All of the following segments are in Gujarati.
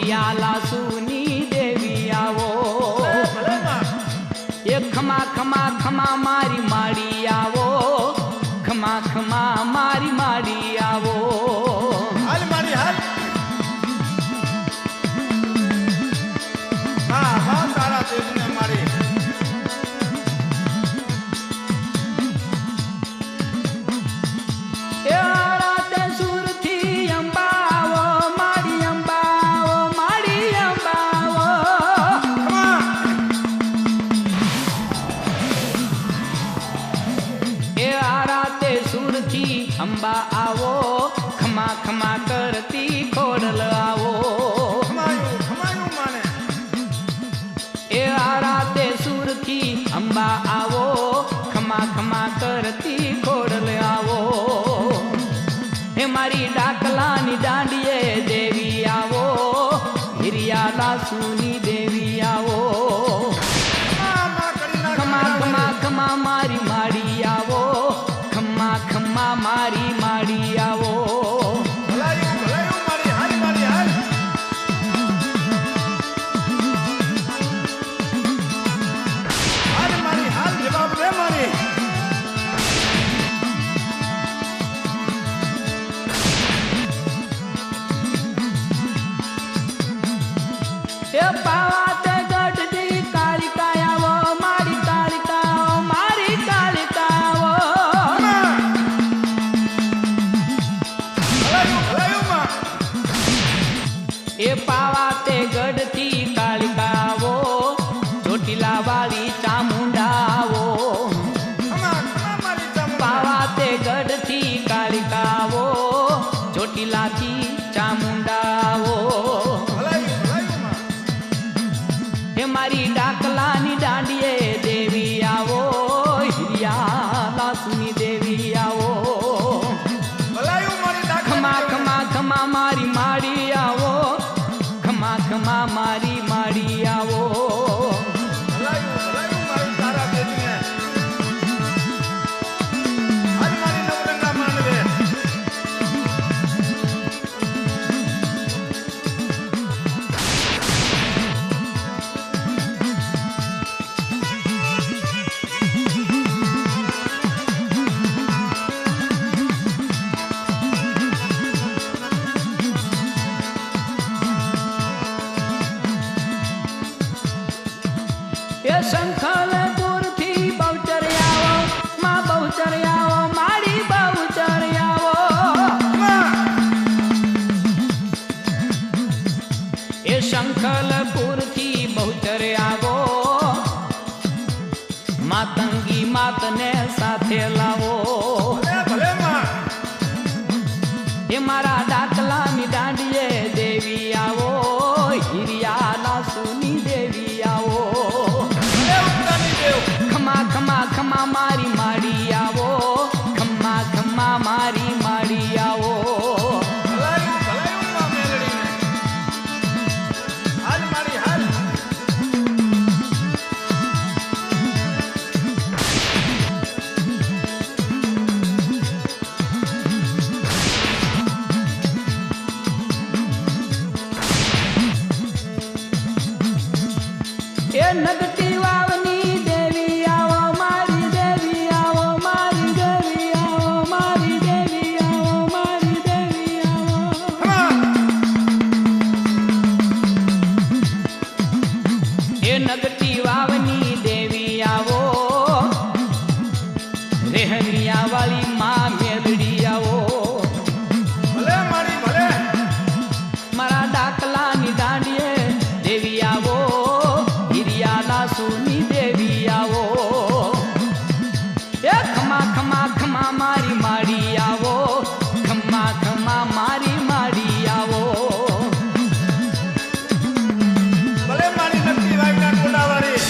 હિરિયાલા સુની દેવી આવો એ ખમા ખમા ખમા મારી માડી આવો ખમા ખમા મારી માડી આવો હાલ મારી હાલ હા હા તારા દેવને મારી એ રાતે સુરથી અંબાવો માડી અંબાવો માડી અંબાવો એ રાતે સુરથી અંબા આવો ખમા ખમા કરતી ખોડલ આવો ખમાયું માને એ રાતે સુરથી અંબા આવો ખમા ખમા કરતી ખોડલ આવો હે મારી ડાકલાની દાંડીએ દેવી આવો હિરિયાલા સુની દેવી આવો ખમા ખમા ખમા મારી માડી આવો ખમા ખમા મારી માડી આવો ભલાયું મારી હાલ મારી હાલ હાલ મારી હાલ જવાબ દે મારી એ પાવાતે ગઢડી કાલિકા આવો મારી કાલિકા આવો મારી કાલિકા આવો ભલાયું માં એ પાવાતે ગઢથી કાલિકા આવો ચોટીલા વાળી ચામુંડા આવો ખમા મારી ચામુંડા પાવાતે ગઢથી કાલિકા આવો ચોટીલાથી ચામુંડા આવો ભલાયું માં હે મારી ડાકલાની દાંડીએ દેવી આવો હિરિયાલા સુની દેવી આવો ભલાયું મારી ખમા ખમા ખમા મારી માડી આવો ખમા ખમા મારી માડી આવો ભલાયું મારી તારા દેવને હાલ મારી નવરંગા માનવે એ શંખલપુરથી બહુચર આવો માં બહુચર આવો મારી બહુચર આવો એ શંખલપુરથી બહુચર આવો માતંગી માતને સાથે લાવો ભલે માં એ મારા ડાકલાની દાંડીએ દેવી આવો હિરિયાલા સુની દેવી આવો ખમા ખમા ખમા મારી માડી આવો ખમા ખમા મારી માડી આવો ભલાયું માં મેલડીને હાલ મારી હાલ એ નગટી વાવની દેવી આવો મારી દેવી આવો મારી દેવી આવો મારી દેવી આવો મારી દેવી આવો એ નગટી વાવની દેવી આવો રેહનિયા વાળી માં મેલડી આવો ભલે મારી ભલે મારા ડાકલાની દાંડીએ દેવી આવો હિરિયાલા સુની દેવી આવો એ ખમા ખમા ખમા મારી માડી આવો ખમા ખમા મારી માડી આવો ભલે મારી નક્કી વાગના કોડાવાળી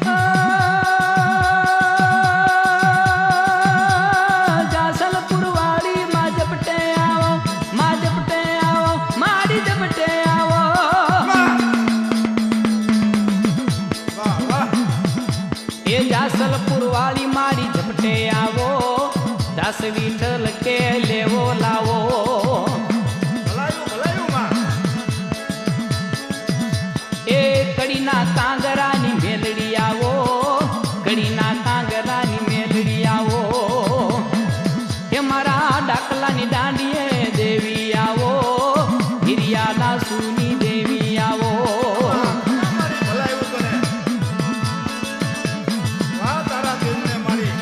આ આસલપુર વાળી મારી ઝપટે આવો દાસ વિઠ્ઠલ કે લેવો લાવો ભલાયું ભલાયું માં એ કડીના કાંગરાની મેલડી આવો કડીના કાંગરાની મેલડી આવો હે મારા ડાકલાની દાંડીએ દેવી આવો હિરિયાના સુની દેવી આવો મારી ભલાયું તને વાહ તારા દિલને મારી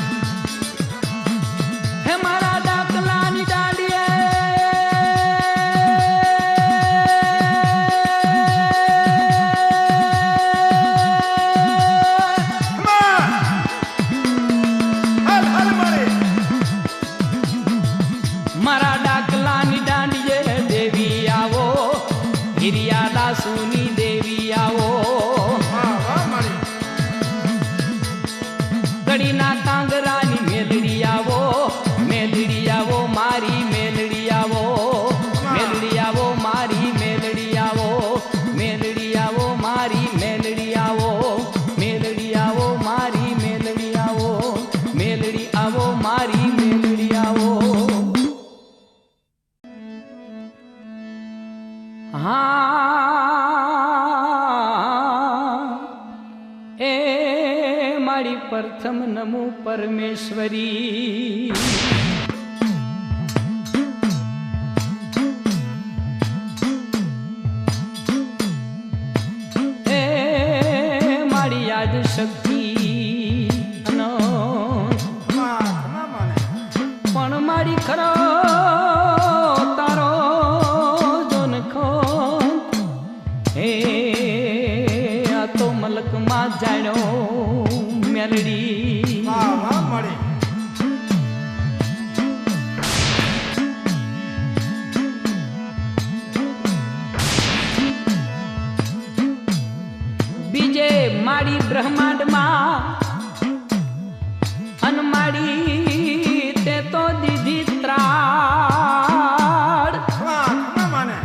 હે મારા ડાકલાની દાંડીએ હાલ હાલ મારી મારા ડાકલાની દાંડીએ દેવી આવો હિરિયાલા સુની દેવી આવો વાહ વાહ મારી કડીના કાંગરાની મેલડી આવો મારી મેલડી આવો મેલડી આવો મારી મેલડી આવો મેલડી આવો મારી મેલડી આવો મેલડી આવો મારી મેલડી આવો મેલડી આવો મારી મેલડી આવો હા એ મારી પ્રથમ નમો પરમેશ્વરી એ મારી યાદ શક્તિ અનંત માં ખમા માને પણ મારી ખરો તારો જોનખો હે આ તો મલકમાં જાણ્યો મેલડી વાહ વાહ મારી બીજે મારી બ્રહ્માંડમાં અનમાડી તે તો દીધી ત્રાડ વાહ ખમા માને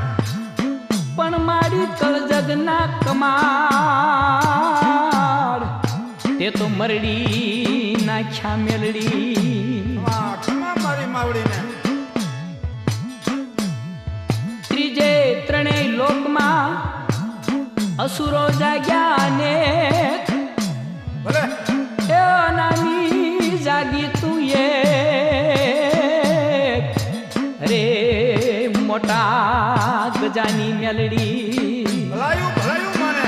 પણ મારી તળજગના કમાડ તે તો મરડી નાખ્યા મેલડી વાહ ખમા મારી માવડીને ત્રીજે ત્રણેય લોકમાં અસુરો જાગ્યા ને ભલે એ નાની જાગી તું એ રે મોટા ગજાની મેલડી ભલાયું ભલાયું માને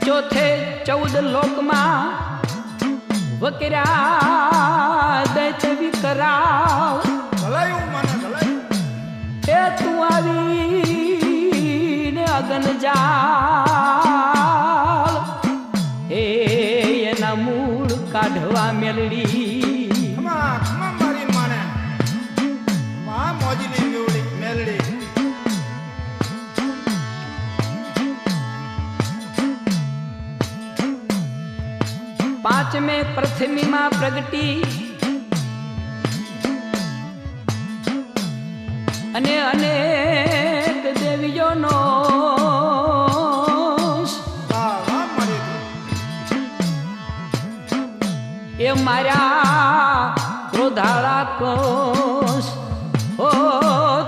ચોથે 14 લોકમાં વકર્યા દૈત વિકરાવ ભલાયું માને ભલાયું એ તું આવીને અગન જાળ એ એના મૂળ કાઢવા મેલડી ખમા ખમા મારી માને વાહ મોજીની મેવડી મેલડી પાંચમે પ્રથમીમાં પ્રગટી અને અનેક દેવીઓનો વાહ વાહ મારી એ માર્યા ક્રોધાળા કોષ ઓ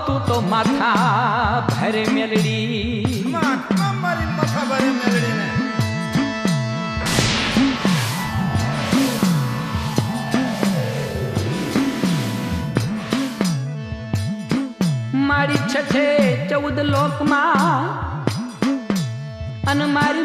તું તો માથા ભરે મેલડી ખમા ખમા મારી માથા ભરી મેલડીને મારી છઠે 14 લોકમાં અને મારી